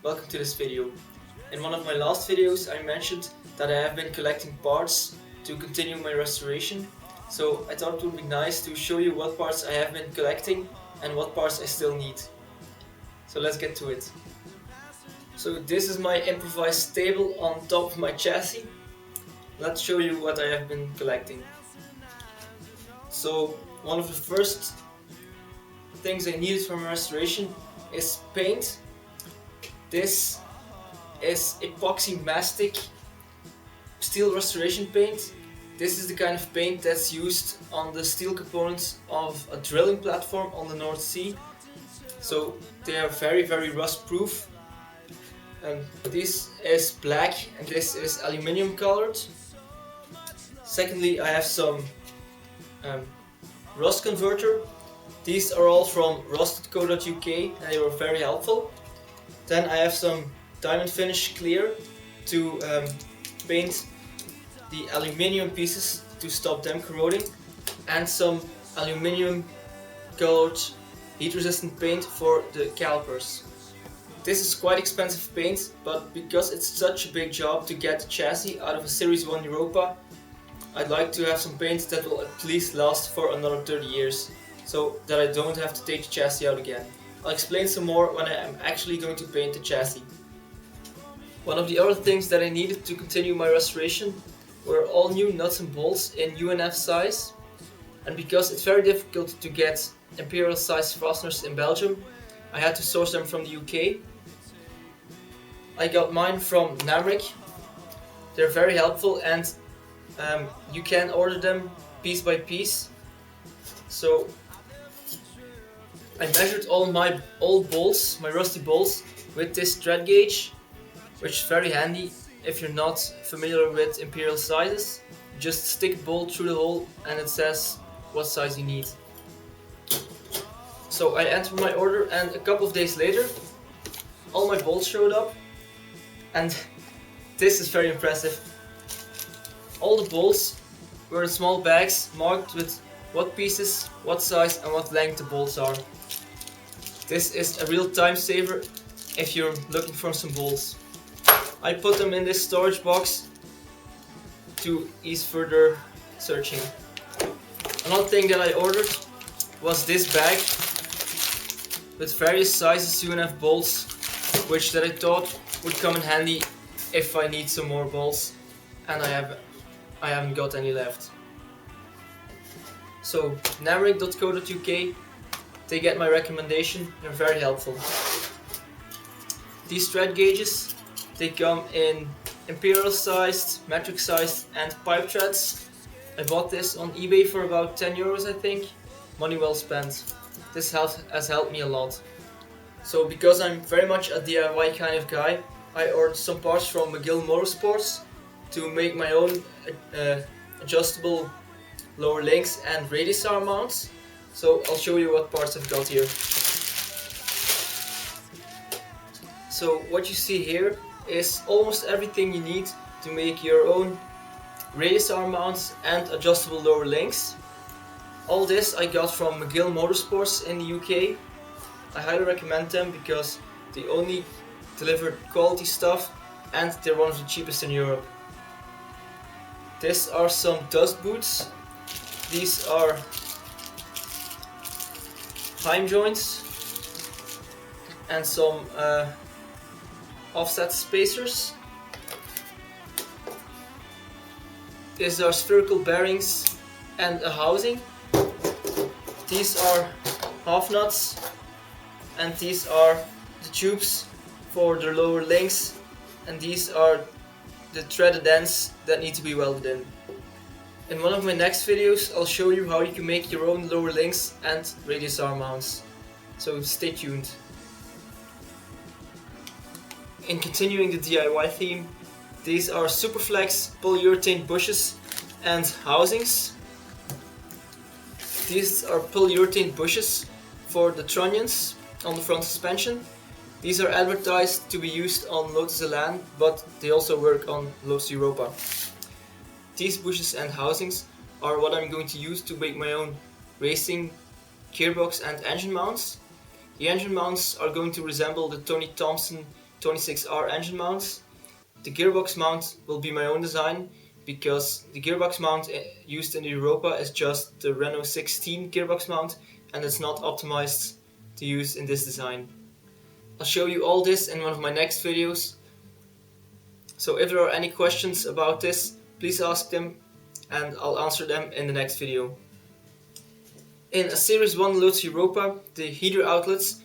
welcome to this video. In one of my last videos I mentioned that I have been collecting parts to continue my restoration, so I thought it would be nice to show you what parts I have been collecting and what parts I still need. So let's get to it. So this is my improvised table on top of my chassis. Let's show you what I have been collecting. So one of the first things I needed for my restoration is paint. This is epoxy mastic steel restoration paint. This is the kind of paint that's used on the steel components of a drilling platform on the North Sea. So they are very rust proof. This is black and this is aluminium colored. Secondly, I have some rust converter. These are all from rust.co.uk and they were very helpful. Then I have some diamond finish clear to paint the aluminium pieces to stop them corroding, and some aluminium colored heat resistant paint for the calipers. This is quite expensive paint, but because it's such a big job to get the chassis out of a Series 1 Europa, I'd like to have some paint that will at least last for another 30 years, so that I don't have to take the chassis out again. I'll explain some more when I am actually going to paint the chassis. One of the other things that I needed to continue my restoration were all new nuts and bolts in UNF size, and because it's very difficult to get imperial size fasteners in Belgium, I had to source them from the UK. I got mine from Namric. They're very helpful and you can order them piece by piece. So I measured all my old bolts, my rusty bolts, with this thread gauge, which is very handy if you're not familiar with imperial sizes. Just stick a bolt through the hole and it says what size you need. So I entered my order and a couple of days later all my bolts showed up, and this is very impressive. All the bolts were in small bags marked with what pieces, what size and what length the bolts are. This is a real time saver if you're looking for some bolts. I put them in this storage box to ease further searching. Another thing that I ordered was this bag with various sizes UNF bolts, which that I thought would come in handy if I need some more bolts, and I haven't got any left. So namric.co.uk, they get my recommendation, they're very helpful. These thread gauges, they come in imperial sized, metric sized and pipe threads. I bought this on eBay for about 10 euros I think, money well spent. This has helped me a lot. So because I'm very much a DIY kind of guy, I ordered some parts from Motorsport to make my own adjustable lower links and radius arm mounts. So I'll show you what parts I've got here. So what you see here is almost everything you need to make your own radius arm mounts and adjustable lower links. All this I got from Motorsports in the UK. I highly recommend them because they only deliver quality stuff and they're one of the cheapest in Europe. These are some dust boots. These are heim joints and some offset spacers. These are spherical bearings and a housing. These are half nuts and these are the tubes for the lower links, and these are the threaded ends that need to be welded in. In one of my next videos I'll show you how you can make your own lower links and radius arm mounts, so stay tuned. In continuing the DIY theme, these are Superflex polyurethane bushes and housings. These are polyurethane bushes for the trunnions on the front suspension. These are advertised to be used on Lotus Elan, but they also work on Lotus Europa. These bushes and housings are what I'm going to use to make my own racing gearbox and engine mounts. The engine mounts are going to resemble the Tony Thompson 26R engine mounts. The gearbox mount will be my own design, because the gearbox mount used in the Europa is just the Renault 16 gearbox mount, and it's not optimized to use in this design. I'll show you all this in one of my next videos. So if there are any questions about this, please ask them and I'll answer them in the next video. In a Series 1 Lotus Europa, the heater outlets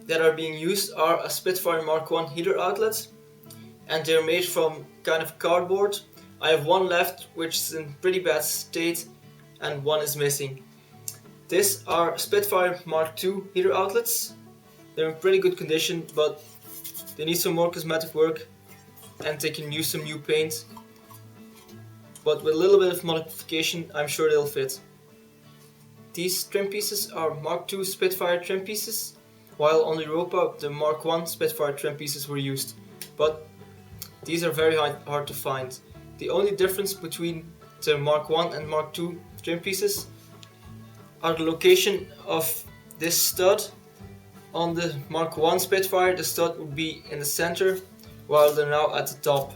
that are being used are a Spitfire Marquan heater outlet, and they're made from kind of cardboard. I have one left which is in pretty bad state and one is missing. These are Spitfire Mark II heater outlets. They're in pretty good condition, but they need some more cosmetic work and they can use some new paint. But with a little bit of modification, I'm sure they'll fit. These trim pieces are Mark II Spitfire trim pieces, while on the Europa the Mark I Spitfire trim pieces were used. But these are very hard to find. The only difference between the Mark I and Mark II trim pieces are the location of this stud. On the Mark I Spitfire, the stud would be in the center, while they're now at the top.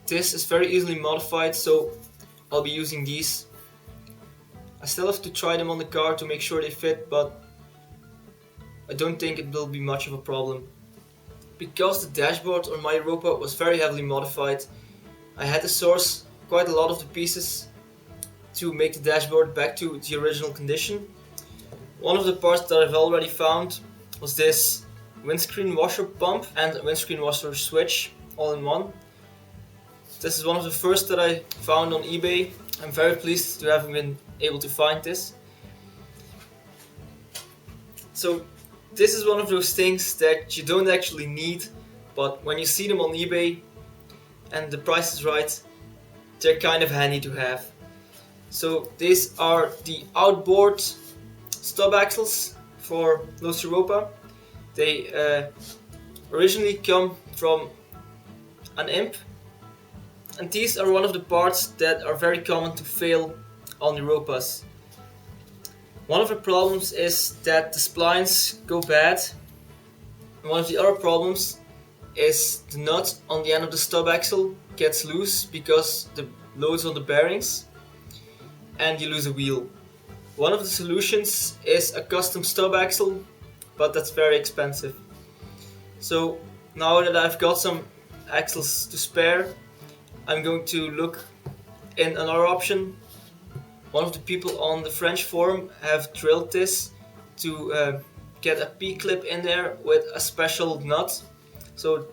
This is very easily modified, so I'll be using these. I still have to try them on the car to make sure they fit, but I don't think it will be much of a problem. Because the dashboard on my Europa was very heavily modified, I had to source quite a lot of the pieces to make the dashboard back to the original condition. One of the parts that I've already found was this windscreen washer pump and a windscreen washer switch all in one. This is one of the first that I found on eBay. I'm very pleased to have been able to find this. So this is one of those things that you don't actually need, but when you see them on eBay and the price is right, they're kind of handy to have. So these are the Outboard stub axles for Lotus Europa. They originally come from an imp, and these are one of the parts that are very common to fail on Europas. One of the problems is that the splines go bad, and one of the other problems is the nut on the end of the stub axle gets loose because the load's on the bearings and you lose a wheel. One of the solutions is a custom stub axle, but that's very expensive. So now that I've got some axles to spare, I'm going to look in another option. One of the people on the French forum have drilled this to get a P-clip in there with a special nut. So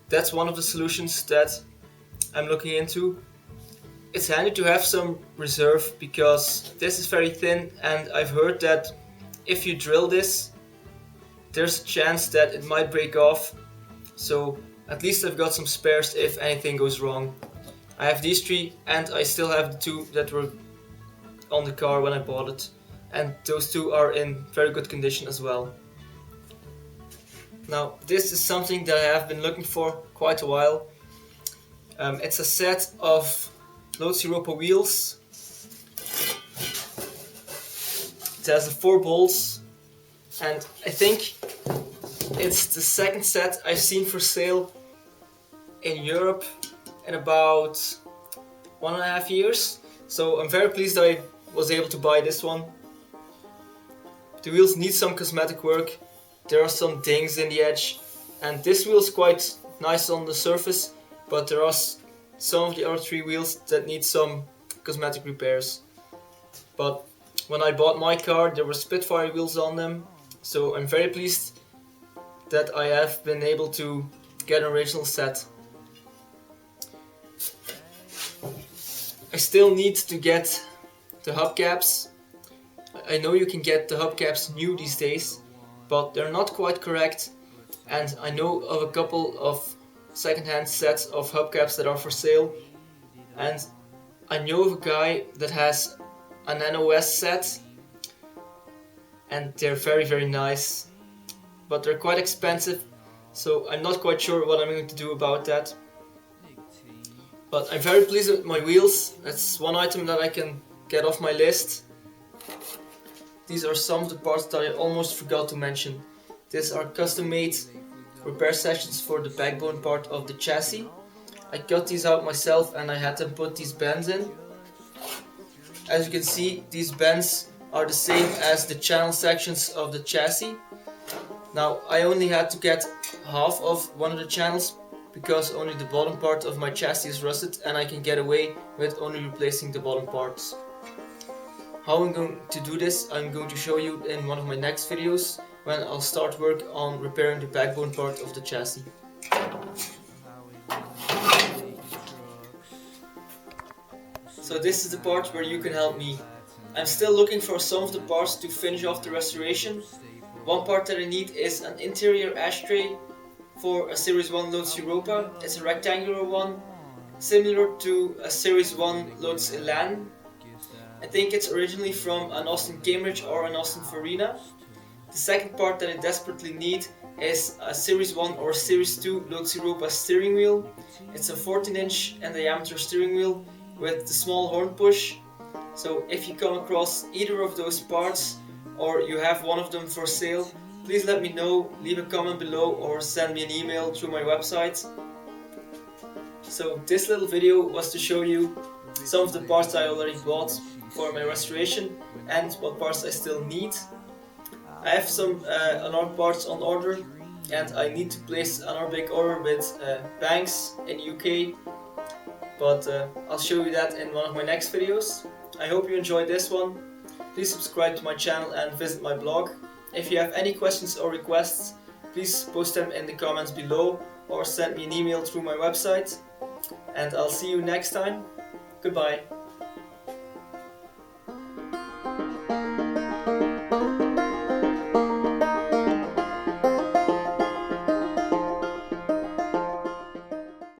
that's one of the solutions that I'm looking into. It's handy to have some reserve because this is very thin, and I've heard that if you drill this, there's a chance that it might break off. So at least I've got some spares if anything goes wrong. I have these three, and I still have the two that were on the car when I bought it, and those two are in very good condition as well. Now this is something that I have been looking for quite a while. It's a set of Lotus Europa wheels. It has the 4 bolts, and I think it's the second set I've seen for sale in Europe in about 1.5 years. So I'm very pleased that I was able to buy this one. The wheels need some cosmetic work. There are some dings in the edge, and this wheel is quite nice on the surface, but there are some of the other 3 wheels that need some cosmetic repairs. But when I bought my car, there were Spitfire wheels on them, so I'm very pleased that I have been able to get an original set. I still need to get the hubcaps. I know you can get the hubcaps new these days, but they're not quite correct, and I know of a couple of second-hand sets of hubcaps that are for sale, and I know of a guy that has an NOS set, and they're very nice, but they're quite expensive, so I'm not quite sure what I'm going to do about that. But I'm very pleased with my wheels. That's one item that I can get off my list. These are some of the parts that I almost forgot to mention. These are custom made repair sessions for the backbone part of the chassis. I cut these out myself and I had them put these bends in. As you can see, these bends are the same as the channel sections of the chassis. Now I only had to get half of one of the channels because only the bottom part of my chassis is rusted and I can get away with only replacing the bottom parts. How I'm going to do this, I'm going to show you in one of my next videos when I'll start work on repairing the backbone part of the chassis. So this is the part where you can help me. I'm still looking for some of the parts to finish off the restoration. One part that I need is an interior ashtray for a Series 1 Lotus Europa. It's a rectangular one, similar to a Series 1 Lotus Elan. I think it's originally from an Austin Cambridge or an Austin Farina. The second part that I desperately need is a Series 1 or Series 2 Lotus Europa steering wheel. It's a 14-inch in diameter steering wheel with the small horn push. So if you come across either of those parts or you have one of them for sale, please let me know, leave a comment below or send me an email through my website. So this little video was to show you some of the parts I already bought for my restoration and what parts I still need. I have some another parts on order and I need to place another big order with banks in UK, but I'll show you that in one of my next videos. I hope you enjoyed this one. Please subscribe to my channel and visit my blog. If you have any questions or requests, please post them in the comments below or send me an email through my website. And I'll see you next time. Goodbye.